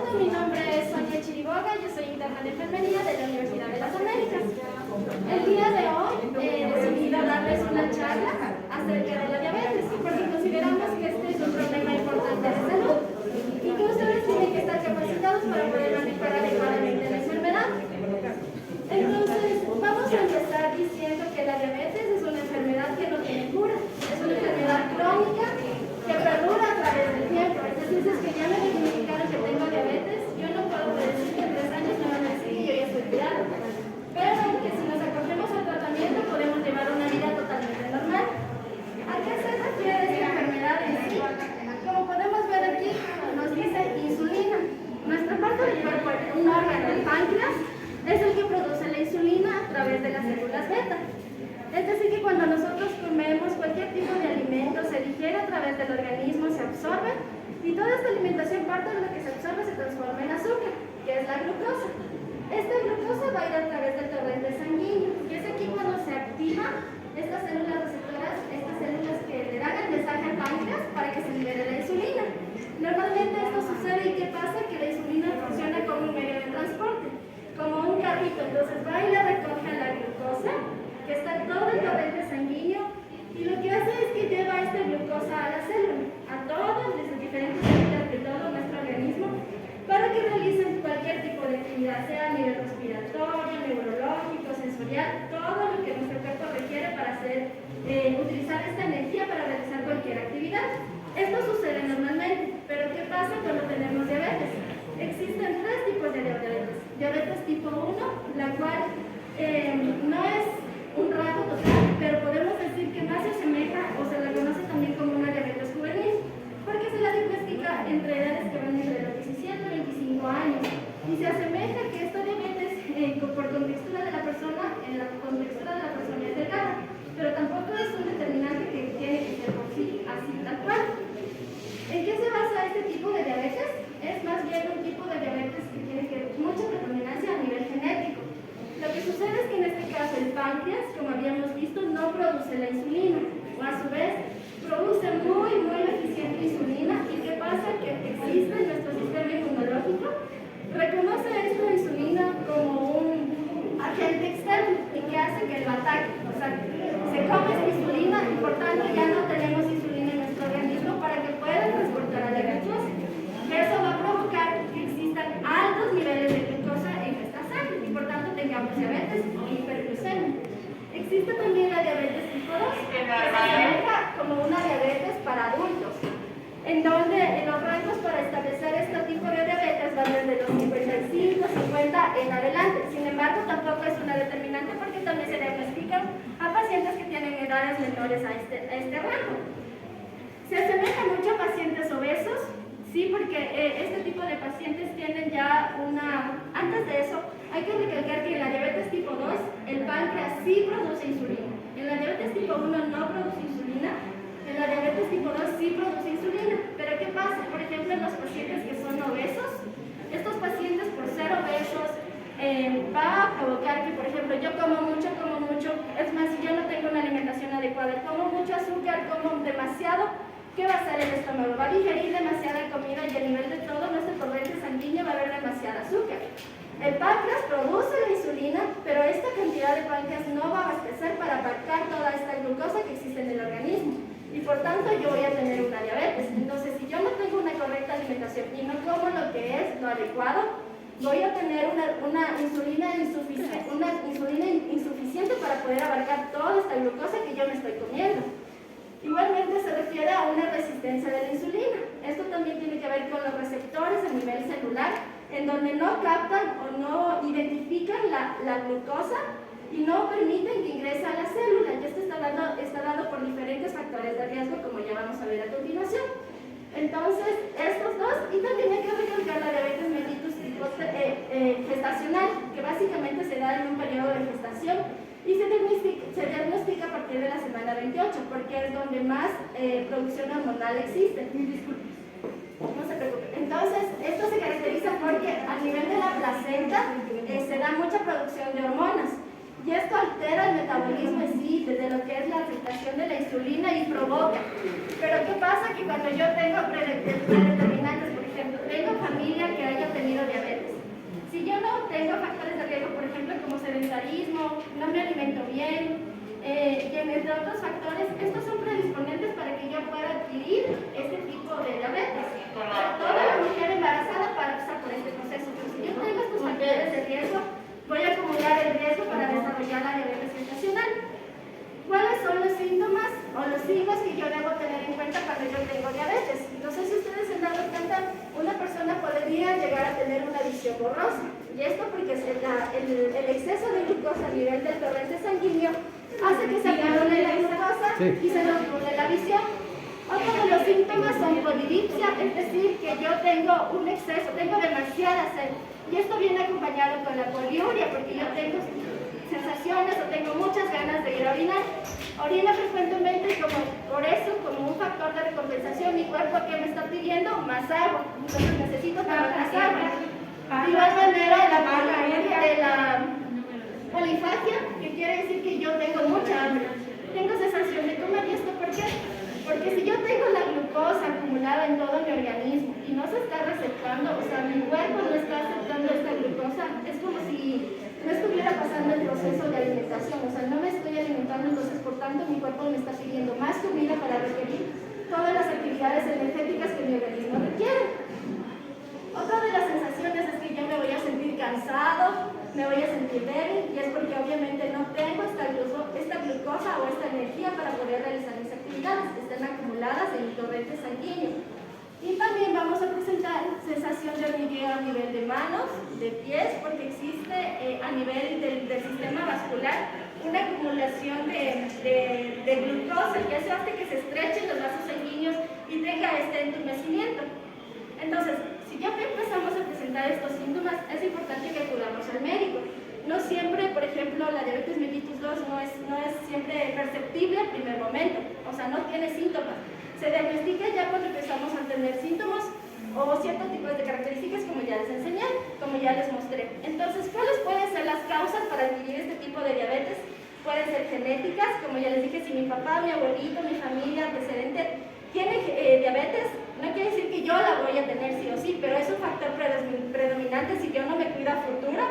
mundo, mi nombre es Sonia Chiriboga, yo soy interna de enfermería de la Universidad de las Américas. El día de hoy he decidido darles una charla acerca de la diabetes, porque consideramos que este es un problema importante de salud y que ustedes tienen que estar capacitados para poder manejar adecuadamente la enfermedad. Entonces, vamos a empezar diciendo que la diabetes es una enfermedad que no tiene cura, es una enfermedad crónica que perdura a través del tiempo. Es decir, si es que ya me diagnosticaron que tengo diabetes, yo no puedo decir que en 3 años me van a decir que yo ya estoy curada, pero que si nos acogemos al tratamiento podemos llevar una vida totalmente normal. ¿A qué se refiere esta enfermedad en sí? Como podemos ver aquí, nos dice insulina. Nuestra parte del cuerpo, un órgano, el páncreas, es el que produce la insulina a través de las células beta. Es decir, que cuando nosotros comemos cualquier tipo de alimento, se digiere a través del organismo, se absorbe, y toda esta alimentación, parte de lo que se absorbe, se transforma en azúcar, que es la glucosa. Esta glucosa va a ir a través del torrente sanguíneo, y es aquí cuando se activan estas células receptoras, estas células que le dan el mensaje al páncreas para que se libere la insulina. Normalmente esto sucede, y ¿qué pasa? Que la insulina funciona como un medio de transporte, como un carrito. Entonces va y le recoge la glucosa, que está en todo el torrente sanguíneo, y lo que hace es que lleva esta glucosa a la célula, a todas las diferentes células de todo nuestro organismo, para que realicen cualquier tipo de actividad, sea a nivel respiratorio, neurológico, sensorial, todo lo que nuestro cuerpo requiere para utilizar esta energía para realizar cualquier actividad. Esto sucede normalmente, pero ¿qué pasa cuando tenemos diabetes? Existen 3 tipos de diabetes. Diabetes tipo 1, la cual no es un rasgo total, pero podemos decir que más se asemeja o se la conoce también como una diabetes juvenil, porque se la diagnostica entre edades que van entre los 17 y 25 años, y se asemeja que esta diabetes, por contextura de la persona, en la contextura de la persona es delgada, pero tampoco es un determinante que tiene que ser por sí así tal cual. ¿En qué se basa este tipo de diabetes? Es más bien un tipo de diabetes que tiene mucha predominancia a nivel genético. Lo que sucede es que en este caso el páncreas, como habíamos visto, no produce la insulina, o a su vez produce muy eficiente insulina. ¿Y qué pasa? Que existe en nuestro sistema inmunológico, reconoce esta insulina como un agente externo y que hace que lo ataque. O sea, se come esta insulina y por tanto ya no tenemos insulina en nuestro organismo para que pueda transportar a la glucosa. Eso va a provocar que existan altos niveles de glucosa en nuestra sangre y por tanto tengamos diabetes o hiperglucemia. Existe también la diabetes tipo 2, que se asemeja como una diabetes para adultos, en donde los rangos para establecer este tipo de diabetes van desde los 55, 50 en adelante. Sin embargo, tampoco es una determinante porque también se diagnostican a pacientes que tienen edades menores a este rango. Se asemeja mucho a pacientes obesos, sí, porque este tipo de pacientes tienen ya una... Antes de eso, hay que recalcar que en la diabetes tipo 2, el páncreas sí produce insulina. En la diabetes tipo 1 no produce insulina, en la diabetes tipo 2 sí produce insulina. Pero ¿qué pasa? Por ejemplo, en los pacientes que son obesos, estos pacientes por ser obesos va a provocar que, por ejemplo, yo como mucho, es más, si yo no tengo una alimentación adecuada, como mucho azúcar, como demasiado, ¿qué va a hacer el estómago? Va a digerir demasiada comida y a nivel de todo nuestro torrente sanguíneo va a haber demasiada azúcar. El páncreas produce la insulina, pero esta cantidad de páncreas no va a abastecer para abarcar toda esta glucosa que existe en el organismo. Y por tanto yo voy a tener una diabetes. Entonces, si yo no tengo una correcta alimentación y no como lo que es lo adecuado, voy a tener una insulina insuficiente para poder abarcar toda esta glucosa que yo me estoy comiendo. Igualmente se refiere a una resistencia de la insulina. Esto también tiene que ver con los receptores a nivel celular, en donde no captan o no identifican la glucosa y no permiten que ingrese a la célula. Y esto está dado por diferentes factores de riesgo, como ya vamos a ver a continuación. Entonces, estos dos, y también hay que recalcar la diabetes mellitus gestacional, que básicamente se da en un periodo de gestación y se diagnostica a partir de la semana 28, porque es donde más producción hormonal existe. No se preocupe. Entonces, esto se caracteriza porque a nivel de la placenta se da mucha producción de hormonas. Y esto altera el metabolismo en sí, desde lo que es la aplicación de la insulina y provoca. Pero ¿qué pasa? Que cuando yo tengo predeterminantes, por ejemplo, tengo familia que haya tenido visión borrosa. Y esto porque el exceso de glucosa a nivel del torrente sanguíneo hace que se acumule la glucosa y se nos nuble la visión. Otro de los síntomas son polidipsia, es decir, que yo tengo un exceso, tengo demasiada sed. Y esto viene acompañado con la poliuria, porque yo tengo sensaciones o tengo muchas ganas de ir a orinar. Orino frecuentemente y por eso, como un factor de recompensación, mi cuerpo que me está pidiendo más agua. Entonces necesito tomar más agua. De igual manera, la polifagia, que quiere decir que yo tengo mucha hambre. Tengo sensación de comer. ¿Y esto por qué? Porque si yo tengo la glucosa acumulada en todo mi organismo y no se está receptando, o sea, mi cuerpo no está aceptando esta glucosa, es como si no estuviera pasando el proceso de alimentación, o sea, no me estoy alimentando, entonces por tanto mi cuerpo me está pidiendo más comida para requerir todas las actividades energéticas que mi organismo requiere. Otra de las sensaciones es que yo me voy a sentir cansado, me voy a sentir débil, y es porque obviamente no tengo esta glucosa o esta energía para poder realizar mis actividades, están acumuladas en mi torrente sanguíneo. Y también vamos a presentar sensación de hormigueo a nivel de manos, de pies, porque existe a nivel del sistema vascular una acumulación de glucosa que hace que se estrechen los vasos sanguíneos y tenga este entumecimiento. Entonces, si ya empezamos a presentar estos síntomas, es importante que acudamos al médico. No siempre, por ejemplo, la diabetes mellitus 2 no es siempre perceptible al primer momento, o sea, no tiene síntomas. Se diagnostica ya cuando empezamos a tener síntomas o ciertos tipos de características, como ya les enseñé, como ya les mostré. Entonces, ¿cuáles pueden ser las causas para adquirir este tipo de diabetes? Pueden ser genéticas, como ya les dije, si mi papá, mi abuelito, mi familia, antecedente tiene diabetes, no quiere decir que yo la voy a tener sí o sí, pero es un factor predominante si yo no me cuido a futuro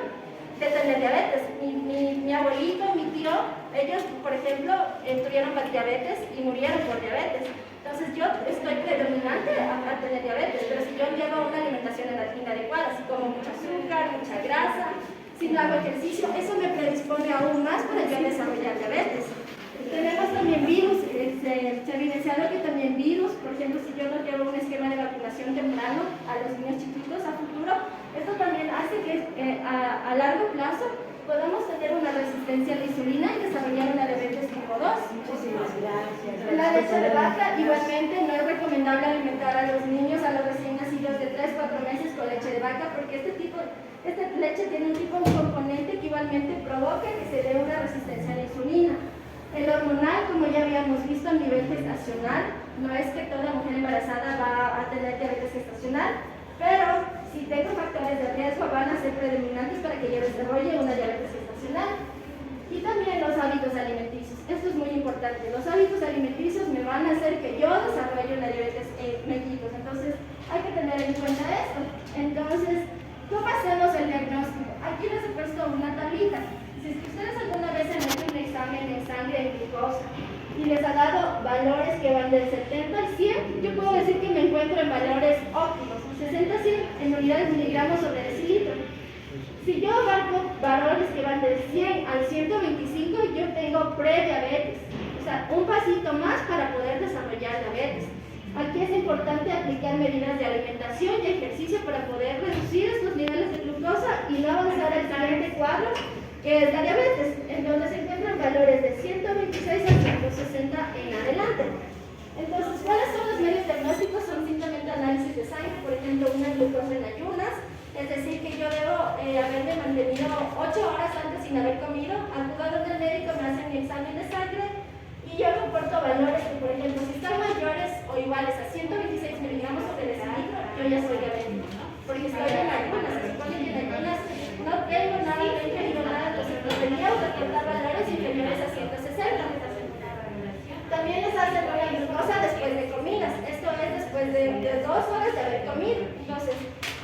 de tener diabetes. Mi abuelito, mi tío, ellos, por ejemplo, tuvieron diabetes y murieron por diabetes. Entonces yo estoy predominante a tener diabetes, pero si yo llevo una alimentación inadecuada, si como mucho azúcar, mucha grasa, si no hago ejercicio, eso me predispone aún más para yo desarrollar diabetes. Tenemos también virus, se ha evidenciado que también virus, por ejemplo, si yo no llevo un esquema de vacunación temprano a los niños chiquitos a futuro, esto también hace que a largo plazo podamos tener una resistencia a la insulina y desarrollar una diabetes tipo 2. Muchísimas gracias. La leche de vaca, igualmente, no es recomendable alimentar a los niños, a los recién nacidos de 3-4 meses con leche de vaca, porque esta leche tiene un componente que igualmente provoca que se dé una resistencia a la insulina. El hormonal, como ya habíamos visto a nivel gestacional, no es que toda mujer embarazada va a tener diabetes gestacional, pero si tengo factores de riesgo van a ser predominantes para que yo desarrolle una diabetes gestacional. Y también los hábitos alimenticios. Esto es muy importante. Los hábitos alimenticios me van a hacer que yo desarrolle una diabetes mellitus. Entonces, hay que tener en cuenta esto. Entonces, ¿cómo hacemos el diagnóstico? Aquí les he puesto una tablita. Si es que ustedes alguna vez han hecho un examen de sangre de glucosa y les ha dado valores que van del 70 al 100, yo puedo decir que me encuentro en valores óptimos, 60 a 100 en unidades miligramos sobre decilitro. Si yo abarco valores que van del 100 al 125, yo tengo prediabetes, o sea, un pasito más para poder desarrollar diabetes. Aquí es importante aplicar medidas de alimentación y ejercicio para poder reducir estos niveles de glucosa y no avanzar al siguiente cuadro, que es la diabetes, en donde se encuentran valores de 126 a 160 en adelante. Entonces, ¿cuáles son los medios diagnósticos? Son simplemente análisis de sangre, por ejemplo, una glucosa en ayunas, es decir, que yo debo haberme mantenido 8 horas antes sin haber comido, acudo a donde el médico, me hacen mi examen de sangre y yo reporto valores que, por ejemplo, si están mayores o iguales a 126 miligramos sobre decilitro, yo ya soy diabético, porque estoy en ayunas, se supone que en ayunas no tengo nada, no he ingerido nada, entonces no tenía que reportar valores inferiores a 160. También les hacen una glucosa después de comidas, esto es después de 2 horas de haber comido. Entonces,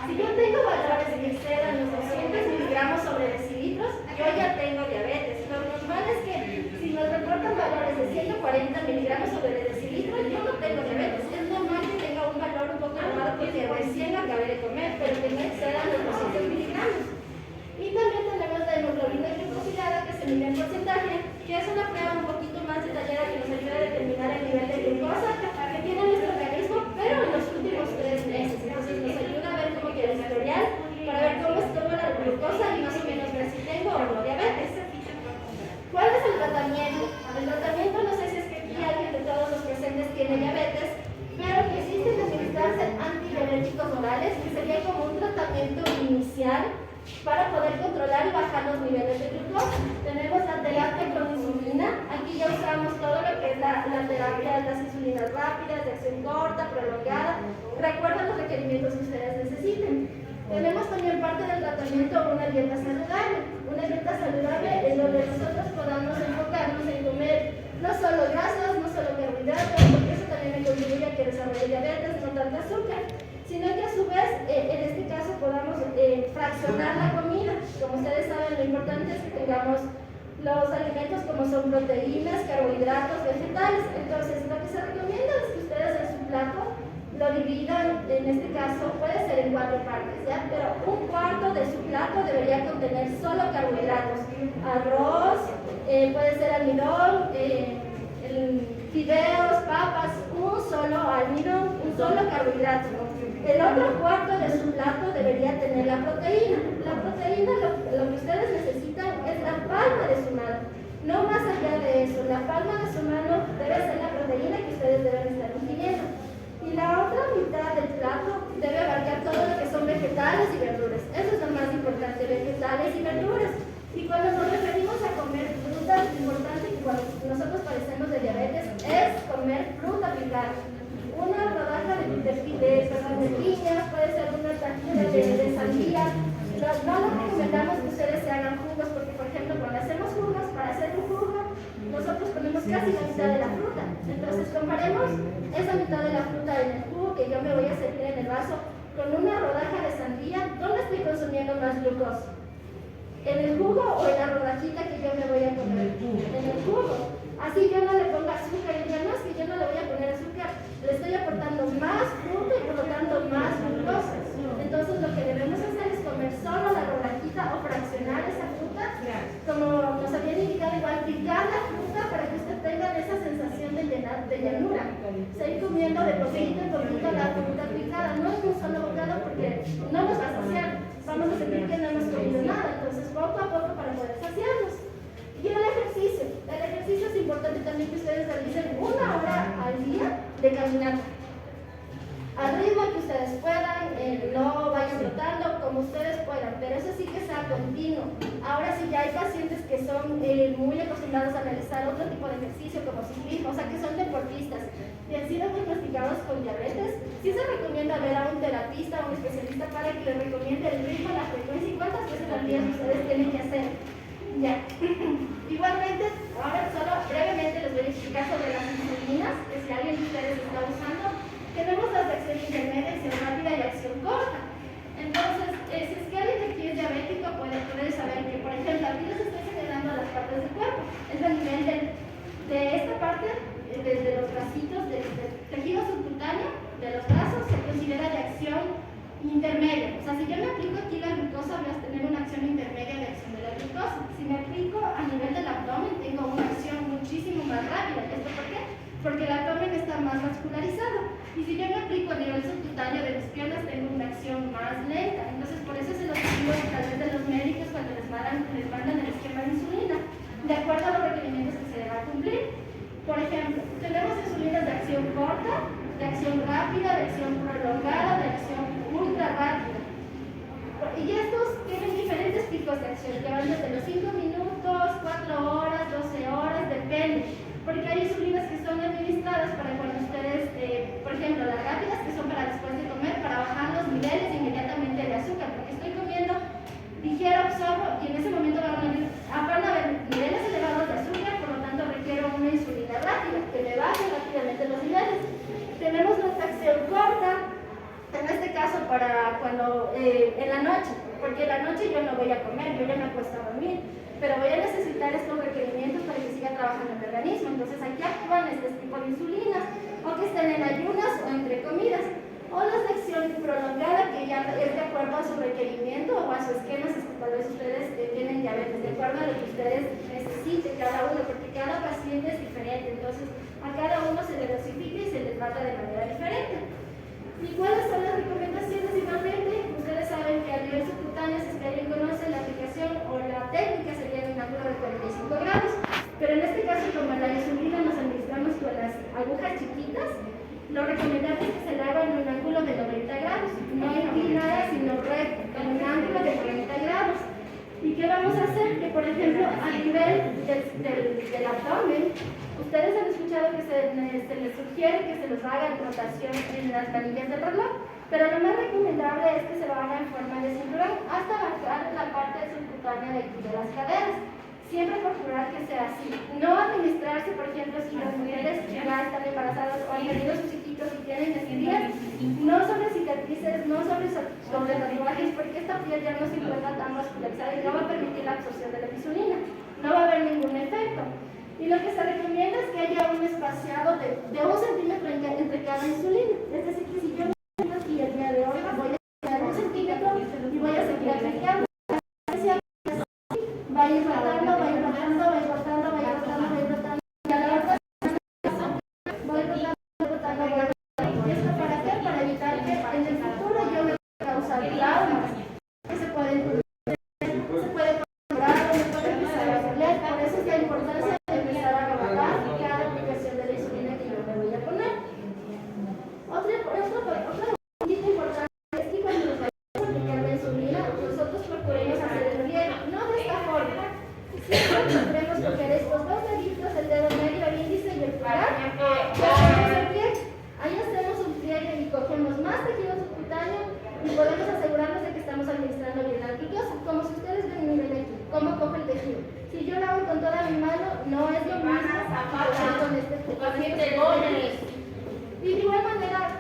si yo tengo valores que excedan los 200 miligramos sobre decilitros, yo ya tengo diabetes. Lo normal es que si nos reportan valores de 140 miligramos sobre decilitro, yo no tengo diabetes. Es normal que tenga un valor un poco elevado porque recién acabé de comer, pero que no excedan los 200 miligramos. Y también tenemos la hemoglobina glucosilada, que se mide en porcentaje, que es una prueba un poquito más detallada que nos ayuda a determinar el nivel de glucosa que tiene nuestro organismo, pero en los últimos 3 meses. Entonces nos ayuda a ver como que el historial para ver cómo está tratamiento inicial para poder controlar y bajar los niveles de glucosa. Tenemos la terapia con insulina. Aquí ya usamos todo lo que es la terapia de las insulinas rápidas, de acción corta, prolongada. Recuerden los requerimientos que ustedes necesiten. Tenemos también parte del tratamiento una dieta saludable. Una dieta saludable en donde nosotros podamos enfocarnos en comer no solo grasas, no solo carbohidratos, porque eso también me contribuye a que desarrolle diabetes, no tanta azúcar, sino que a su vez, en este caso, podamos fraccionar la comida. Como ustedes saben, lo importante es que tengamos los alimentos como son proteínas, carbohidratos, vegetales. Entonces, lo que se recomienda es que ustedes en su plato lo dividan, en este caso, puede ser en 4 partes, ¿ya? Pero un cuarto de su plato debería contener solo carbohidratos. Arroz, puede ser almidón, fideos, papas, un solo almidón, un solo carbohidrato. El otro cuarto de su plato debería tener la proteína. La proteína, lo que ustedes necesitan es la palma de su mano. No más allá de eso, la palma de su mano debe ser la proteína que ustedes deben estar ingiriendo. Y la otra mitad del plato debe abarcar todo lo que son vegetales y verduras. Eso es lo más importante, vegetales y verduras. Y cuando nos referimos a comer fruta, lo importante que cuando nosotros padecemos de diabetes es comer fruta picada. Una rodaja de piña, puede ser una tajina de sandía. No les recomendamos que ustedes se hagan jugos porque, por ejemplo, cuando hacemos jugos, para hacer un jugo, nosotros ponemos casi la mitad de la fruta. Entonces comparemos esa mitad de la fruta en el jugo que yo me voy a servir en el vaso con una rodaja de sandía. ¿Dónde estoy consumiendo más glucosa? ¿En el jugo o en la rodajita que yo me voy a comer? En el jugo. Así yo no le pongo azúcar y digo, no, es que yo no le voy a poner azúcar, le estoy aportando más fruta y por lo tanto más glucosa. Entonces lo que debemos hacer es comer solo la rodajita o fraccionar esa fruta, como nos habían indicado, igual picar la fruta para que usted tenga esa sensación de llenura. Seguir comiendo de poquito en poquito la fruta picada, no es un solo bocado porque no nos va a saciar, vamos a sentir que no hemos comido nada, entonces poco a poco para poder saciarnos. Y el ejercicio es importante también que ustedes realicen 1 hora al día de caminata. Al ritmo que ustedes puedan, no vayan trotando como ustedes puedan, pero eso sí que sea continuo. Ahora sí ya hay pacientes que son muy acostumbrados a realizar otro tipo de ejercicio como ciclismo, o sea que son deportistas y han sido diagnosticados con diabetes. Sí se recomienda ver a un terapista o un especialista para que les recomiende el ritmo, la frecuencia y cuántas veces al día ustedes tienen que hacer. Ya. Igualmente, ahora solo brevemente les voy a explicar sobre las insulinas, que si alguien de ustedes está usando, tenemos las de acción intermedia, acción rápida y acción corta. Entonces, si es que alguien de aquí es diabético, puede saber que, por ejemplo, aquí les estoy señalando las partes del cuerpo. Es a nivel de esta parte, desde los bracitos, del tejido subcutáneo, de los brazos, se considera de acción intermedia. O sea, si yo me aplico aquí la glucosa, voy a tener una acción intermedia de acción de la glucosa. Si me aplico a nivel del abdomen, tengo una acción muchísimo más rápida. ¿Esto por qué? Porque el abdomen está más vascularizado. Y si yo me aplico a nivel subcutáneo de mis piernas, tengo una acción más lenta. Entonces, por eso se los digo tal vez de los médicos cuando les mandan el esquema de insulina, de acuerdo a los requerimientos que se deba cumplir. Por ejemplo, tenemos insulinas de acción corta, de acción rápida, de acción prolongada, de acción ultra rápida. Y estos tienen diferentes picos de acción, que van desde los 5 minutos, 4 horas, 12 horas, depende. Porque hay insulinas que son administradas para cuando ustedes, por ejemplo, las rápidas que son para después de comer, para bajar los niveles inmediatamente de azúcar, porque estoy comiendo, digiero, absorbo y en ese momento van a haber niveles elevados de azúcar, por lo tanto requiero una insulina rápida, que me baje rápidamente los niveles. Tenemos nuestra acción corta, en este caso para cuando en la noche, porque en la noche yo no voy a comer, yo ya me acuesto a dormir, pero voy a necesitar estos requerimientos para que siga trabajando el organismo. Entonces aquí actúan este tipo de insulinas, o que estén en ayunas o entre comidas, o la sección prolongada que ya es de acuerdo a su requerimiento o a su esquema, si es que tal vez ustedes tienen diabetes, de acuerdo a lo que ustedes necesiten cada uno, porque cada paciente es diferente, entonces a cada uno se le dosifica y se le trata de manera diferente. ¿Y cuáles son las recomendaciones? Igualmente, ustedes saben que a nivel subcutáneo, si es que alguien conoce la aplicación o la técnica, sería en un ángulo de 45 grados. Pero en este caso, como la insulina nos administramos con las agujas chiquitas, lo recomendable es que se la haga en un ángulo de 90 grados, no inclinada, sino recta. hace que, por ejemplo, a nivel del abdomen, ustedes han escuchado que se les sugiere que se los haga en rotación en las manillas del reloj, pero lo más recomendable es que se lo haga en forma de cinturón hasta marcar la parte subcutánea de las caderas. Siempre procurar que sea así. No administrarse, por ejemplo, si las mujeres ya están embarazadas o han tenido sus hijitos y tienen estrías, no sobre cicatrices, no sobre tatuajes, porque esta piel ya no se encuentra tan vascularizada y no va a permitir la absorción de la insulina. No va a haber ningún efecto. Y lo que se recomienda es que haya un espaciado de 1 centímetro entre cada insulina. Es decir, que si yo tengo aquí el día de hoy, voy a dar 1 centímetro y voy a seguir aplicando. Va a ir rotando, va a ir rotando, va a ir rotando, va a ir rotando, va a ir rotando. Y a la hora voy rotando, rotando, voy rotando. ¿Y esto para qué? Para evitar que en el futuro yo me pueda causar traumas que se pueden controlar o me pueden empezar a doler. Por eso es la importancia de empezar a rotar cada aplicación de la insulina que yo me voy a poner. Otra puntito importante es que cuando nos vayamos a aplicar la insulina, nosotros procuremos hacer el riego, no de esta forma. Siempre podremos coger estos dos deditos, el dedo medio, el índice y el pulgar, y hacemos el pliegue. Ahí hacemos un pliegue y cogemos más tejido subcutáneo y podemos asegurarnos de que estamos administrando bien la glucosa, como si ustedes ven mi bebé aquí, cómo coge el tejido. Si yo lo hago con toda mi mano, no es lo mismo con este. Y de igual manera,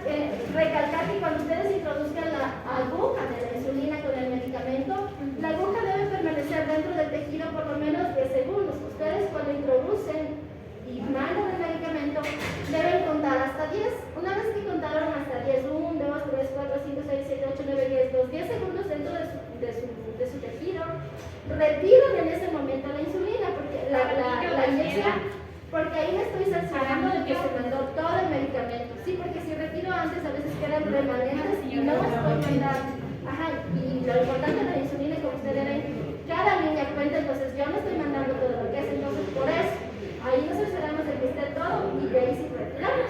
recalcar que cuando ustedes introduzcan la aguja de la insulina con el medicamento, la aguja debe permanecer dentro del tejido por lo menos 10 segundos. Ustedes cuando introducen y mandan el medicamento, deben contar hasta 10. Una vez que contaron hasta 10, 1, 2, 3, 4, 5, 6, 7, 8, 9, 10, los 10 segundos dentro de su tejido, retiran en ese momento la insulina, porque la inyección. Porque ahí me estoy sancionando de que se mandó todo el medicamento. Sí, porque si retiro antes a veces quedan remanentes y no estoy mandando. Ajá, y lo importante de la insulina, como ustedes ven, cada niña cuenta, entonces yo no estoy mandando todo lo que es, entonces por eso, ahí nos aseguramos de que esté todo y de ahí sí retiramos.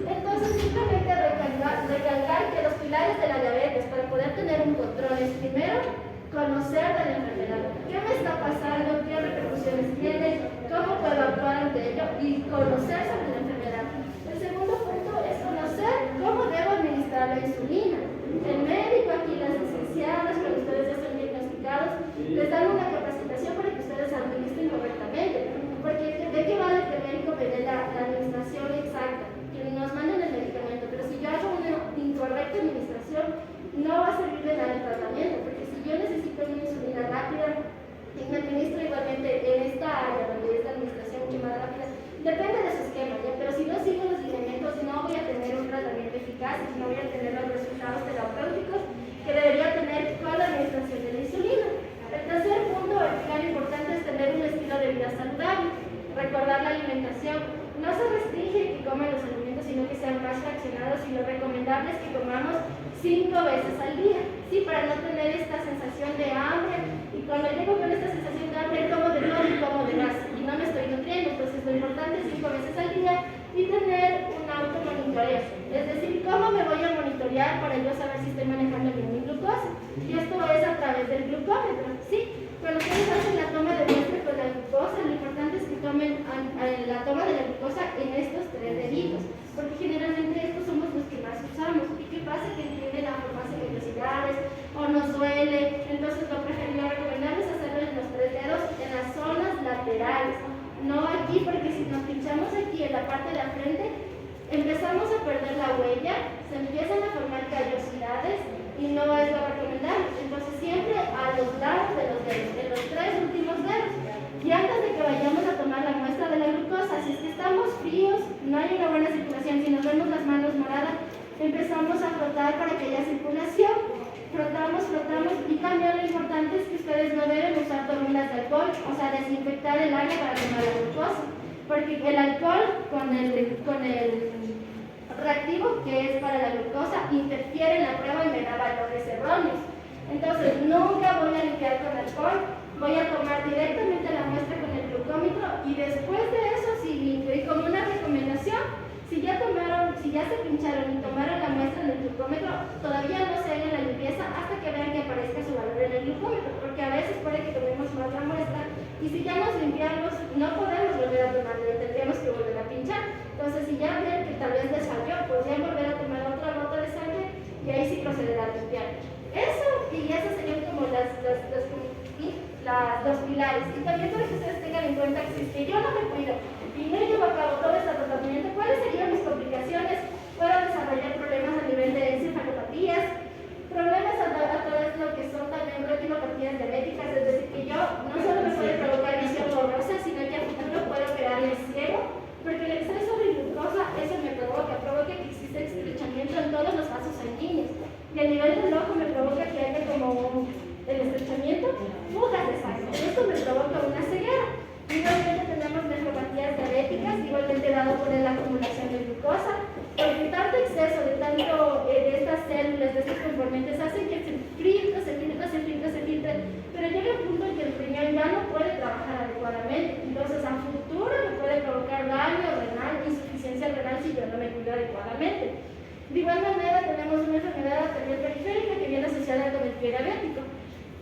Entonces simplemente recalcar que los pilares de la diabetes para poder tener un control es primero conocer de la enfermedad. ¿Qué me está pasando? ¿Qué repercusiones tiene? ¿Cómo puedo actuar ante ello? Y conocer sobre la enfermedad. El segundo punto es conocer cómo debo administrar la insulina. El médico aquí, las licenciadas, cuando ustedes ya están diagnosticados, les dan una capacitación para que ustedes administren correctamente. Porque de qué vale que el médico me dé la administración exacta, que nos manden el medicamento, pero si yo hago una incorrecta administración, no va a servir de nada el tratamiento, porque si yo necesito una insulina rápida y me administro igualmente en esta área donde es la administración mucho más rápida, depende de su esquema, ¿ya? Pero si no sigo los lineamientos no voy a tener un tratamiento eficaz y no voy a tener los resultados terapéuticos que debería tener con la administración de la insulina. El tercer punto, el pilar importante, es tener un estilo de vida saludable. Recordar la alimentación. No se restringe que coman los alimentos, sino que sean más fraccionados, y lo recomendable es que comamos 5 veces al día, ¿sí? Para no tener esta sensación de hambre, y cuando llego con esta sensación de hambre como de todo y como de más y no me estoy nutriendo. Entonces lo importante es 5 veces al día y tener un automonitoreo, es decir, cómo me voy a monitorear para yo saber si estoy manejando bien mi glucosa, y esto es a través del glucómetro, ¿sí? Cuando ustedes hacen la toma de muestra con la glucosa, lo importante es que tomen la toma de la glucosa en estos 3 deditos, porque generalmente estos somos los que más usamos. ¿Y qué pasa? Que tienden a formarse velocidades o nos duele. Entonces lo recomendable es hacerlo en los 3 dedos en las zonas laterales, no aquí, porque si nos pinchamos aquí en la parte de la frente, empezamos a perder la huella, se empiezan a formar callosidades y no es lo recomendable. Entonces siempre a los lados de los dedos, en los 3 últimos dedos. Y antes de que vayamos a tomar la muestra de la glucosa, si es que estamos fríos, no hay una buena circulación, si nos vemos las manos moradas, empezamos a frotar para que haya circulación. Frotamos, y también lo importante es que ustedes no deben usar torminas de alcohol, o sea, desinfectar el área para tomar la glucosa, porque el alcohol con el reactivo que es para la glucosa interfiere en la prueba y me da valores erróneos. Entonces nunca voy a limpiar con alcohol, voy a tomar directamente la muestra con el glucómetro y después de eso sí limpio. Y como una recomendación, si ya se pincharon y tomaron la muestra en el glucómetro, todavía no se hagan la limpieza hasta que vean que aparezca su valor en el glucómetro, porque a veces puede que tomemos más la muestra Y si ya nos limpiamos, no podemos volver a tomar, tendríamos que volver a pinchar. Entonces, si ya ven que tal vez les falló, podrían volver a tomar otra gota de sangre y ahí sí proceder a limpiar. Eso, y esas serían como los pilares. Y también para que ustedes tengan en cuenta que si es que yo no me cuido y no llevo a cabo todo este tratamiento, ¿cuáles serían mis complicaciones? Puedo desarrollar problemas a nivel de encefalopatías, problemas a través de lo que son también retinopatías diabéticas, es decir, que yo no solo me puede provocar visión borrosa, sino que a futuro puedo quedarme ciego, porque el exceso de glucosa, eso me provoca que existe estrechamiento en todos los vasos sanguíneos, y a nivel del ojo me provoca que haya como el estrechamiento, fugas de sangre, esto me provoca una ceguera. Igualmente tenemos nefropatías diabéticas, igualmente dado por la acumulación de glucosa, porque tanto exceso de estas células, de estos componentes, hacen que se filtre, pero llega un punto en que el riñón ya no puede trabajar adecuadamente, entonces a futuro me puede provocar daño renal, insuficiencia renal si yo no me cuido adecuadamente. De igual manera tenemos una enfermedad arterial periférica que viene asociada con el pie diabético.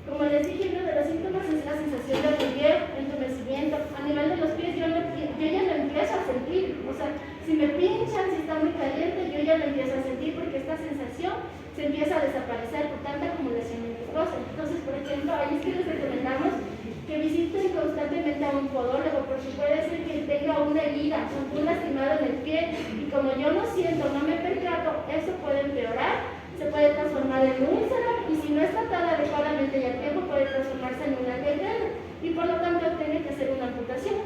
Como les dije, uno de los síntomas es la sensación de hormigueo, entumecimiento. A nivel de los pies yo ya lo empiezo a sentir. O sea, si me pinchan, si está muy caliente, yo ya lo empiezo a sentir porque esta sensación se empieza a desaparecer por tanta acumulación de glucosa. Entonces, por ejemplo, ahí es que les recomendamos que visiten constantemente a un podólogo, porque puede ser que tenga una herida, un lastimado en el pie, y como yo no siento, no me percato, eso puede empeorar. Se puede transformar en úlcera y si no es tratada adecuadamente y a tiempo puede transformarse en una gangrena y por lo tanto tiene que hacer una amputación.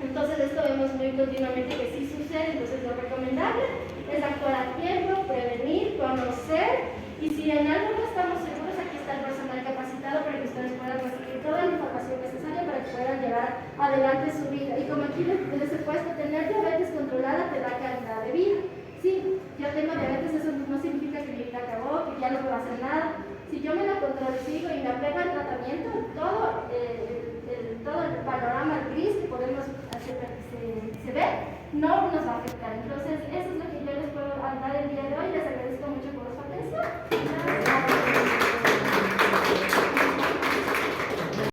Entonces esto vemos muy continuamente que sí sucede, entonces lo recomendable es actuar a tiempo, prevenir, conocer y si en algo no estamos seguros, aquí está el personal capacitado para que ustedes puedan recibir toda la información necesaria para que puedan llevar adelante su vida. Y como aquí les he puesto, tener diabetes controlada te da calidad de vida. Sí, yo tengo diabetes, eso no significa que mi vida acabó, que ya no puedo hacer nada. Si yo me la controlo sigo y me apego al tratamiento, todo el panorama gris que podemos hacer que se ve, no nos va a afectar. Entonces,